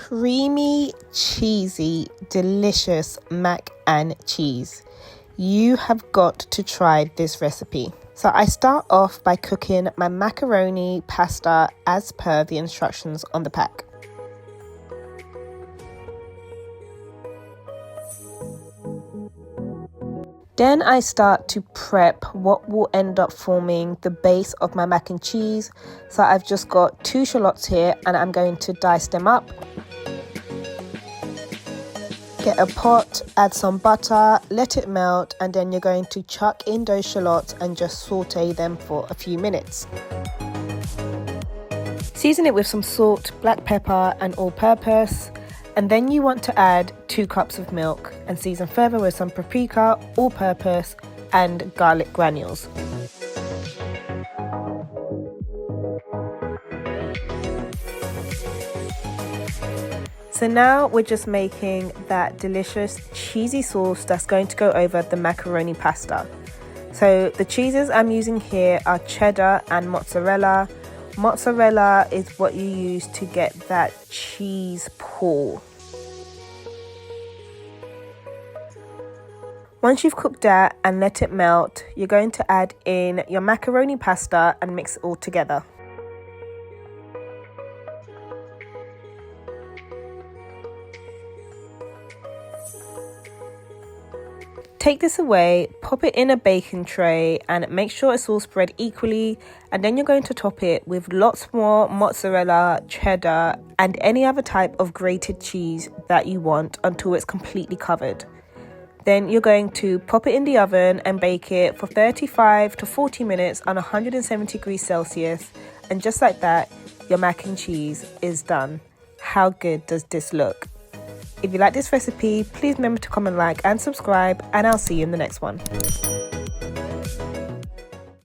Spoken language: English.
creamy, cheesy, delicious mac and cheese. You have got to try this recipe. So I start off by cooking my macaroni pasta as per the instructions on the pack. Then I start to prep what will end up forming the base of my mac and cheese. So I've just got 2 shallots here and I'm going to dice them up. Get a pot, add some butter, let it melt, and then you're going to chuck in those shallots and just saute them for a few minutes. Season it with some salt, black pepper and all-purpose. And then you want to add 2 cups of milk and season further with some paprika, all-purpose and garlic granules. So now we're just making that delicious cheesy sauce that's going to go over the macaroni pasta. So the cheeses I'm using here are cheddar and mozzarella. Mozzarella is what you use to get that cheese pull. Once you've cooked that and let it melt, you're going to add in your macaroni pasta and mix it all together. Take this away, pop it in a baking tray and make sure it's all spread equally, and then you're going to top it with lots more mozzarella, cheddar and any other type of grated cheese that you want until it's completely covered. Then you're going to pop it in the oven and bake it for 35 to 40 minutes on 170 degrees Celsius, and just like that, your mac and cheese is done. How good does this look? If you like this recipe, please remember to comment, like and subscribe, and I'll see you in the next one.